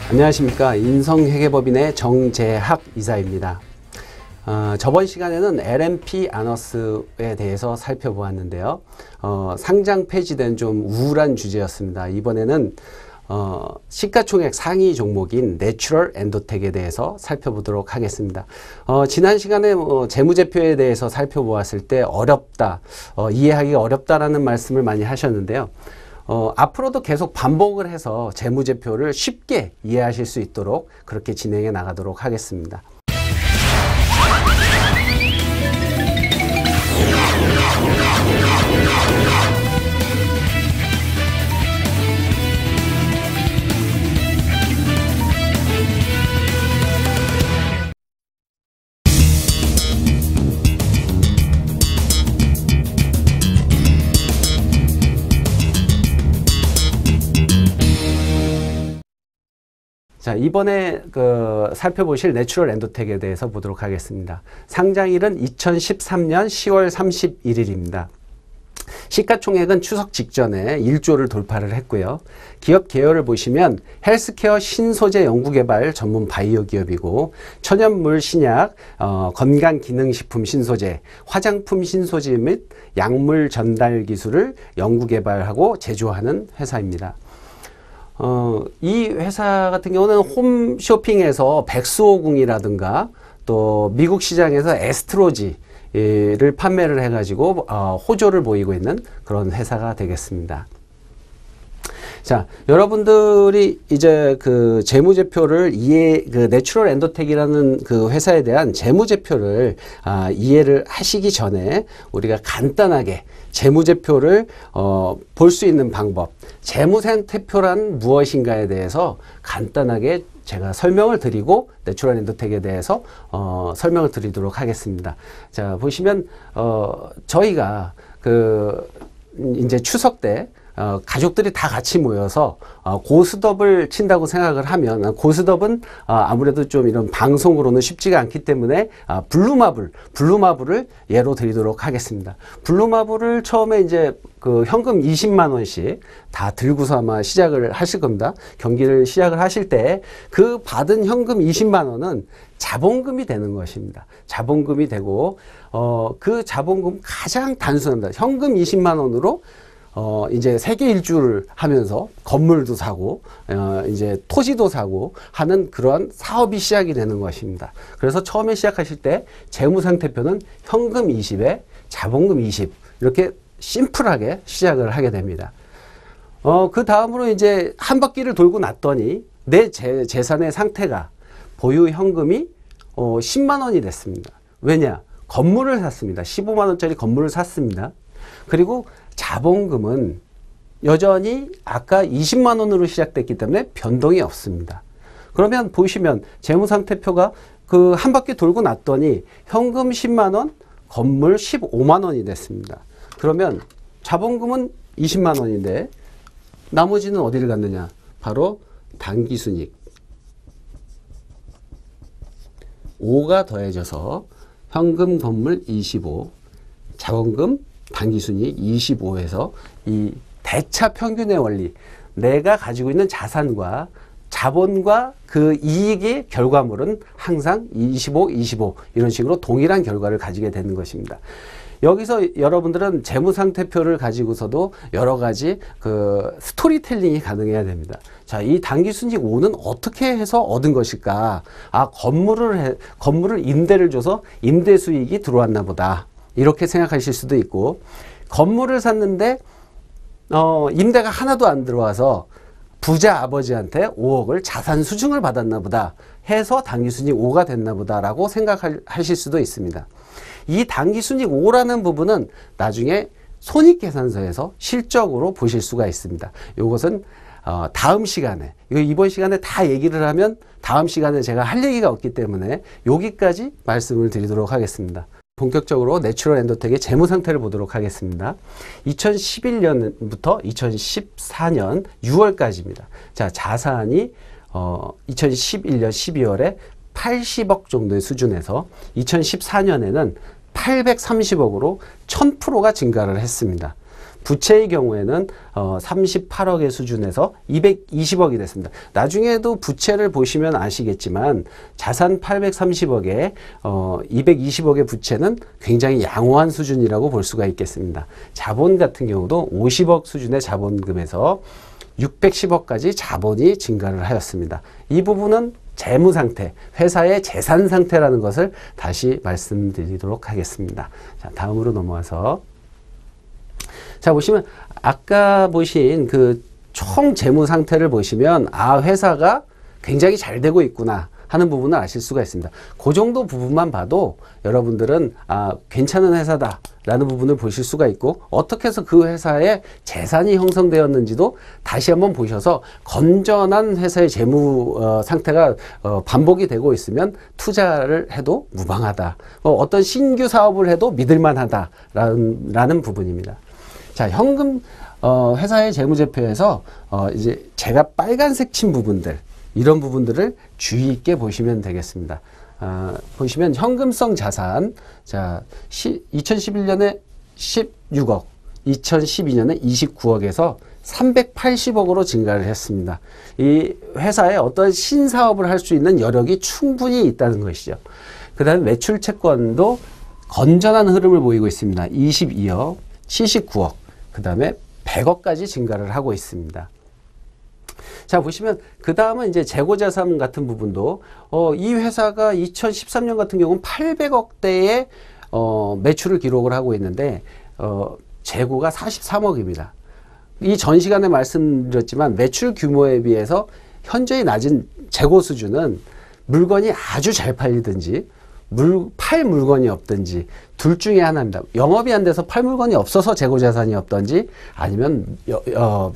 안녕하십니까. 인성회계법인의 정재학 이사입니다. 저번 시간에는 LMP 아너스에 대해서 살펴보았는데요. 상장 폐지된 좀 우울한 주제였습니다. 이번에는 시가총액 상위 종목인 내추럴 엔도텍에 대해서 살펴보도록 하겠습니다. 지난 시간에 재무제표에 대해서 살펴보았을 때 어렵다, 이해하기 어렵다라는 말씀을 많이 하셨는데요. 앞으로도 계속 반복을 해서 재무제표를 쉽게 이해하실 수 있도록 그렇게 진행해 나가도록 하겠습니다. 자, 이번에 살펴보실 내추럴 엔도텍에 대해서 보도록 하겠습니다. 상장일은 2013년 10월 31일입니다. 시가총액은 추석 직전에 1조를 돌파를 했고요. 기업 계열을 보시면 헬스케어 신소재 연구개발 전문 바이오 기업이고, 천연물 신약, 건강기능식품 신소재, 화장품 신소재 및 약물 전달 기술을 연구개발하고 제조하는 회사입니다. 이 회사 같은 경우는 홈쇼핑에서 백수호궁이라든가 또 미국 시장에서 에스트로지를 판매를 해가지고 호조를 보이고 있는 그런 회사가 되겠습니다. 자, 여러분들이 이제 그 재무제표를 내추럴 엔도텍이라는 그 회사에 대한 재무제표를 이해를 하시기 전에 우리가 간단하게 재무제표를 볼 수 있는 방법, 재무상태표란 무엇인가에 대해서 간단하게 제가 설명을 드리고 내추럴 엔도텍에 대해서 설명을 드리도록 하겠습니다. 자, 보시면 저희가 이제 추석 때 가족들이 다 같이 모여서 고스톱을 친다고 생각을 하면, 고스톱은 아무래도 좀 이런 방송으로는 쉽지가 않기 때문에 블루마블을 예로 드리도록 하겠습니다. 블루마블을 처음에 이제 현금 20만 원씩 다 들고서 아마 시작을 하실 겁니다. 경기를 시작을 하실 때 그 받은 현금 20만 원은 자본금이 되는 것입니다. 자본금이 되고 그 자본금 가장 단순합니다. 현금 20만 원으로 이제 세계 일주를 하면서 건물도 사고, 이제 토지도 사고 하는 그러한 사업이 시작이 되는 것입니다. 그래서 처음에 시작하실 때 재무상태표는 현금 20에 자본금 20 이렇게 심플하게 시작을 하게 됩니다. 그 다음으로 이제 한 바퀴를 돌고 났더니 내 재산의 상태가 보유 현금이 10만 원이 됐습니다. 왜냐? 건물을 샀습니다. 15만 원짜리 건물을 샀습니다. 그리고 자본금은 여전히 아까 20만 원으로 시작됐기 때문에 변동이 없습니다. 그러면 보시면 재무상태표가 그 한 바퀴 돌고 났더니 현금 10만 원, 건물 15만 원이 됐습니다. 그러면 자본금은 20만 원인데 나머지는 어디를 갔느냐? 바로 당기순이익 5가 더해져서 현금, 건물 25, 자본금, 당기순이익 25에서 이 대차 평균의 원리, 내가 가지고 있는 자산과 자본과 그 이익의 결과물은 항상 25, 25 이런 식으로 동일한 결과를 가지게 되는 것입니다. 여기서 여러분들은 재무상태표를 가지고서도 여러 가지 스토리텔링이 가능해야 됩니다. 자, 이 당기순이익 5는 어떻게 해서 얻은 것일까? 건물을 임대를 줘서 임대 수익이 들어왔나 보다. 이렇게 생각하실 수도 있고, 건물을 샀는데 임대가 하나도 안 들어와서 부자 아버지한테 5억을 자산 수증을 받았나 보다 해서 당기순이익 5가 됐나 보다라고 생각하실 수도 있습니다. 이 당기순이익 5라는 부분은 나중에 손익계산서에서 실적으로 보실 수가 있습니다. 이것은 다음 시간에, 이번 시간에 다 얘기를 하면 다음 시간에 제가 할 얘기가 없기 때문에 여기까지 말씀을 드리도록 하겠습니다. 본격적으로 내추럴 엔도텍의 재무 상태를 보도록 하겠습니다. 2011년부터 2014년 6월까지입니다. 자, 자산이 2011년 12월에 80억 정도의 수준에서 2014년에는 830억으로 1000%가 증가를 했습니다. 부채의 경우에는 38억의 수준에서 220억이 됐습니다. 나중에도 부채를 보시면 아시겠지만 자산 830억에 220억의 부채는 굉장히 양호한 수준이라고 볼 수가 있겠습니다. 자본 같은 경우도 50억 수준의 자본금에서 610억까지 자본이 증가를 하였습니다. 이 부분은 재무 상태, 회사의 재산 상태라는 것을 다시 말씀드리도록 하겠습니다. 자, 다음으로 넘어와서 자, 보시면 아까 보신 그 총 재무 상태를 보시면 아, 회사가 굉장히 잘 되고 있구나 하는 부분을 아실 수가 있습니다. 그 정도 부분만 봐도 여러분들은 아, 괜찮은 회사다 라는 부분을 보실 수가 있고, 어떻게 해서 그 회사의 재산이 형성되었는지도 다시 한번 보셔서 건전한 회사의 재무 상태가 반복이 되고 있으면 투자를 해도 무방하다, 어떤 신규 사업을 해도 믿을만하다 라는 부분입니다. 자, 현금 회사의 재무제표에서 이제 제가 빨간색 친 부분들, 이런 부분들을 주의 있게 보시면 되겠습니다. 보시면 현금성 자산, 자, 2011년에 16억, 2012년에 29억에서 380억으로 증가를 했습니다. 이 회사에 어떤 신사업을 할 수 있는 여력이 충분히 있다는 것이죠. 그 다음에 매출 채권도 건전한 흐름을 보이고 있습니다. 22억, 79억, 그 다음에 100억까지 증가를 하고 있습니다. 자, 보시면 그 다음은 이제 재고자산 같은 부분도 이 회사가 2013년 같은 경우는 800억대의 매출을 기록을 하고 있는데 재고가 43억입니다. 이 전 시간에 말씀드렸지만 매출 규모에 비해서 현저히 낮은 재고 수준은 물건이 아주 잘 팔리든지 팔 물건이 없든지 둘 중에 하나입니다. 영업이 안 돼서 팔 물건이 없어서 재고자산이 없든지, 아니면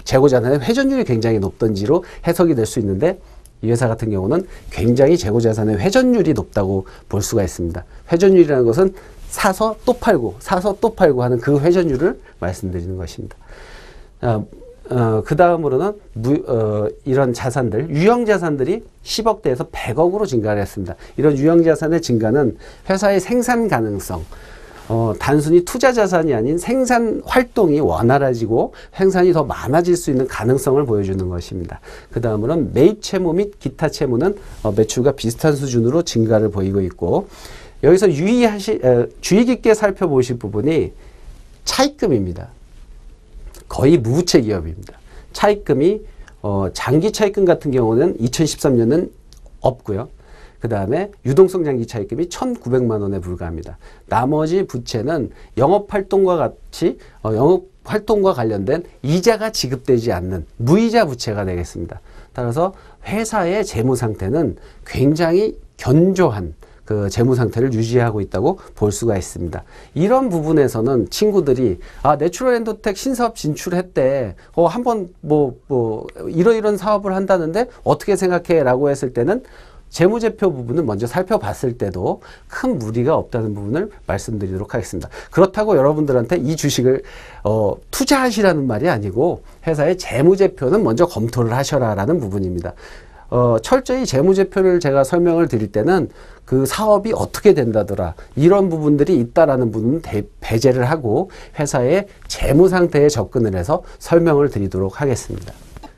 재고자산의 회전율이 굉장히 높든지로 해석이 될 수 있는데, 이 회사 같은 경우는 굉장히 재고자산의 회전율이 높다고 볼 수가 있습니다. 회전율이라는 것은 사서 또 팔고 사서 또 팔고 하는 그 회전율을 말씀드리는 것입니다. 그 다음으로는 이런 자산들, 유형자산들이 10억대에서 100억으로 증가를 했습니다. 이런 유형자산의 증가는 회사의 생산 가능성, 단순히 투자 자산이 아닌 생산 활동이 원활해지고 생산이 더 많아질 수 있는 가능성을 보여주는 것입니다. 그 다음으로는 매입 채무 및 기타 채무는 매출과 비슷한 수준으로 증가를 보이고 있고, 여기서 주의 깊게 살펴보실 부분이 차입금입니다. 거의 무부채 기업입니다. 차입금이 장기 차입금 같은 경우는 2013년은 없고요. 그 다음에 유동성 장기 차입금이 1,900만 원에 불과합니다. 나머지 부채는 영업활동과 같이 영업활동과 관련된 이자가 지급되지 않는 무이자 부채가 되겠습니다. 따라서 회사의 재무 상태는 굉장히 견조한 그 재무 상태를 유지하고 있다고 볼 수가 있습니다. 이런 부분에서는 친구들이 내추럴 엔도텍 신사업 진출했대, 한번 이런 사업을 한다는데 어떻게 생각해? 라고 했을 때는 재무제표 부분을 먼저 살펴봤을 때도 큰 무리가 없다는 부분을 말씀드리도록 하겠습니다. 그렇다고 여러분들한테 이 주식을 투자하시라는 말이 아니고, 회사의 재무제표는 먼저 검토를 하셔라 라는 부분입니다. 철저히 재무제표를 제가 설명을 드릴 때는 그 사업이 어떻게 된다더라, 이런 부분들이 있다라는 부분은 배제를 하고 회사의 재무 상태에 접근을 해서 설명을 드리도록 하겠습니다.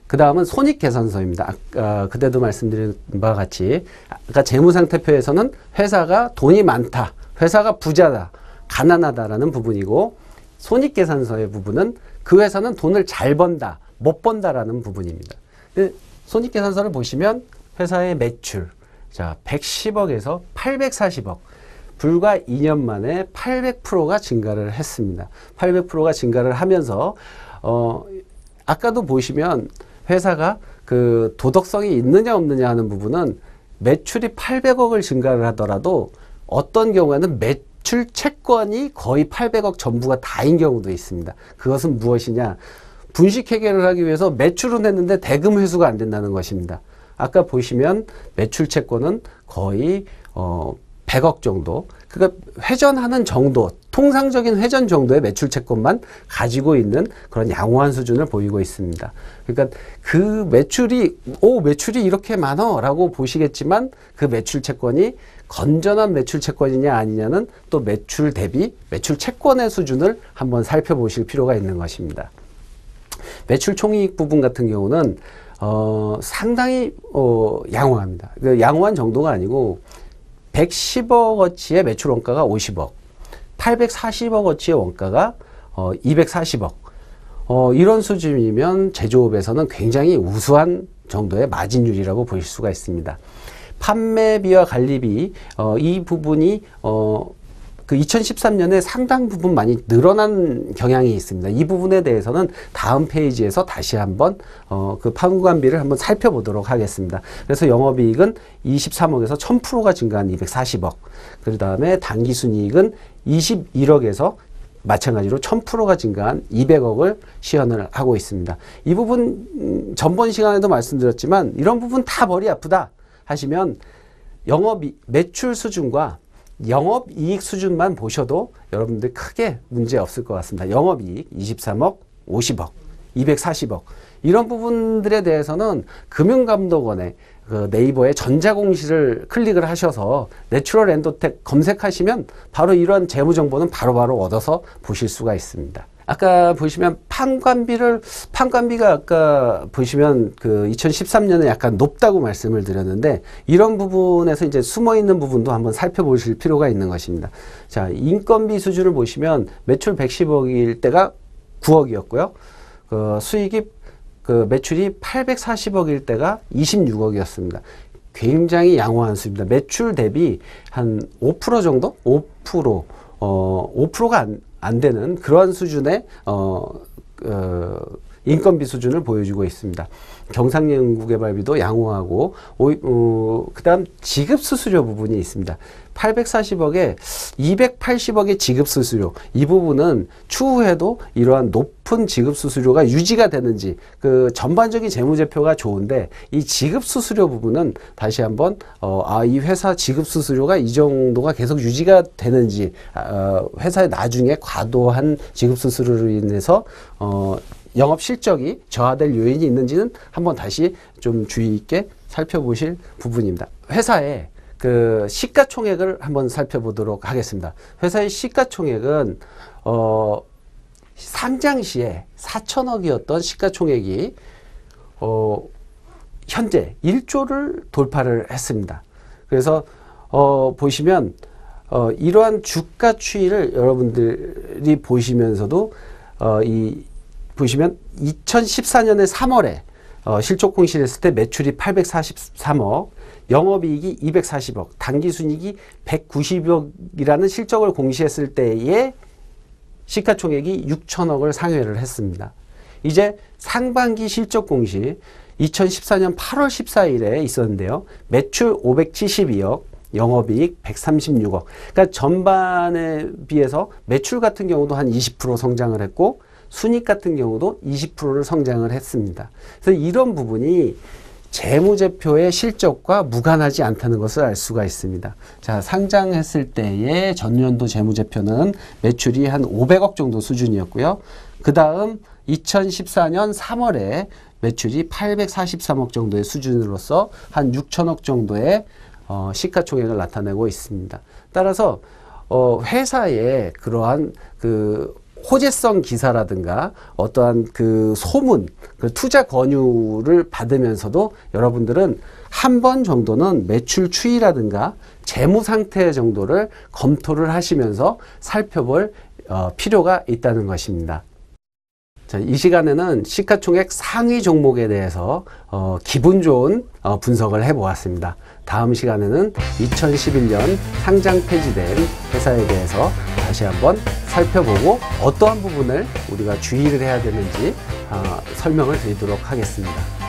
그 다음은 손익계산서입니다. 그때도 말씀드린 바와 같이 아까 재무상태표에서는 회사가 돈이 많다, 회사가 부자다, 가난하다라는 부분이고, 손익계산서의 부분은 그 회사는 돈을 잘 번다, 못 번다라는 부분입니다. 손익계산서를 보시면 회사의 매출, 자, 110억에서 840억, 불과 2년 만에 800%가 증가를 했습니다. 800%가 증가를 하면서 아까도 보시면 회사가 그 도덕성이 있느냐 없느냐 하는 부분은 매출이 800억을 증가를 하더라도 어떤 경우에는 매출 채권이 거의 800억 전부가 다인 경우도 있습니다. 그것은 무엇이냐? 분식 회계를 하기 위해서 매출은 했는데 대금 회수가 안 된다는 것입니다. 아까 보시면 매출 채권은 거의 100억 정도, 그러니까 회전하는 정도, 통상적인 회전 정도의 매출 채권만 가지고 있는 그런 양호한 수준을 보이고 있습니다. 그러니까 그 매출이 이렇게 많어 라고 보시겠지만, 그 매출 채권이 건전한 매출 채권이냐 아니냐는 또 매출 대비 매출 채권의 수준을 한번 살펴보실 필요가 있는 것입니다. 매출 총이익 부분 같은 경우는 상당히 양호합니다. 양호한 정도가 아니고 110억어치의 매출 원가가 50억, 840억어치의 원가가 240억. 이런 수준이면 제조업에서는 굉장히 우수한 정도의 마진율이라고 보실 수가 있습니다. 판매비와 관리비, 이 부분이 그 2013년에 상당 부분 많이 늘어난 경향이 있습니다. 이 부분에 대해서는 다음 페이지에서 다시 한번 그 판관비를 한번 살펴보도록 하겠습니다. 그래서 영업이익은 23억에서 1000%가 증가한 240억. 그 다음에 당기순이익은 21억에서 마찬가지로 1000%가 증가한 200억을 시현을 하고 있습니다. 이 부분 전번 시간에도 말씀드렸지만 이런 부분 다 머리 아프다 하시면 매출 수준과 영업이익 수준만 보셔도 여러분들 크게 문제 없을 것 같습니다. 영업이익 23억, 50억, 240억 이런 부분들에 대해서는 금융감독원의 그 네이버에 전자공시를 클릭을 하셔서 내추럴 엔도텍 검색하시면 바로 이런 재무정보는 바로바로 얻어서 보실 수가 있습니다. 아까 보시면 판관비가 아까 보시면 그 2013년에 약간 높다고 말씀을 드렸는데, 이런 부분에서 이제 숨어 있는 부분도 한번 살펴보실 필요가 있는 것입니다. 자, 인건비 수준을 보시면 매출 110억일 때가 9억이었고요. 수익이 매출이 840억일 때가 26억이었습니다. 굉장히 양호한 수입니다. 매출 대비 한 5% 정도? 5%가 안 되는 그러한 수준의 인건비 수준을 보여주고 있습니다. 경상연구개발비도 양호하고 그 다음 지급수수료 부분이 있습니다. 840억에 280억의 지급수수료, 이 부분은 추후에도 이러한 높은 지급수수료가 유지가 되는지, 그 전반적인 재무제표가 좋은데 이 지급수수료 부분은 다시 한번 이 회사 지급수수료가 이 정도가 계속 유지가 되는지, 회사의 나중에 과도한 지급수수료로 인해서 영업 실적이 저하될 요인이 있는지는 한번 다시 좀 주의 있게 살펴보실 부분입니다. 회사의 그 시가총액을 한번 살펴보도록 하겠습니다. 회사의 시가총액은 상장 시에 4천억이었던 시가총액이 현재 1조를 돌파를 했습니다. 그래서 보시면 이러한 주가 추이를 여러분들이 보시면서도 보시면 2014년에 3월에 실적 공시했을 때 매출이 843억, 영업이익이 240억, 당기순이익이 190억이라는 실적을 공시했을 때의 시가총액이 6천억을 상회를 했습니다. 이제 상반기 실적 공시 2014년 8월 14일에 있었는데요. 매출 572억, 영업이익 136억. 그러니까 전반에 비해서 매출 같은 경우도 한 20% 성장을 했고, 순이익 같은 경우도 20%를 성장을 했습니다. 그래서 이런 부분이 재무제표의 실적과 무관하지 않다는 것을 알 수가 있습니다. 자, 상장했을 때의 전년도 재무제표는 매출이 한 500억 정도 수준이었고요. 그 다음 2014년 3월에 매출이 843억 정도의 수준으로서 한 6천억 정도의 시가총액을 나타내고 있습니다. 따라서 회사의 그러한 그 호재성 기사라든가 어떠한 그 소문, 그 투자 권유를 받으면서도 여러분들은 한 번 정도는 매출 추이라든가 재무 상태 정도를 검토를 하시면서 살펴볼 필요가 있다는 것입니다. 자, 이 시간에는 시가총액 상위 종목에 대해서 기분 좋은 분석을 해보았습니다. 다음 시간에는 2011년 상장 폐지된 회사에 대해서 다시 한번 살펴보고 어떠한 부분을 우리가 주의를 해야 되는지 설명을 드리도록 하겠습니다.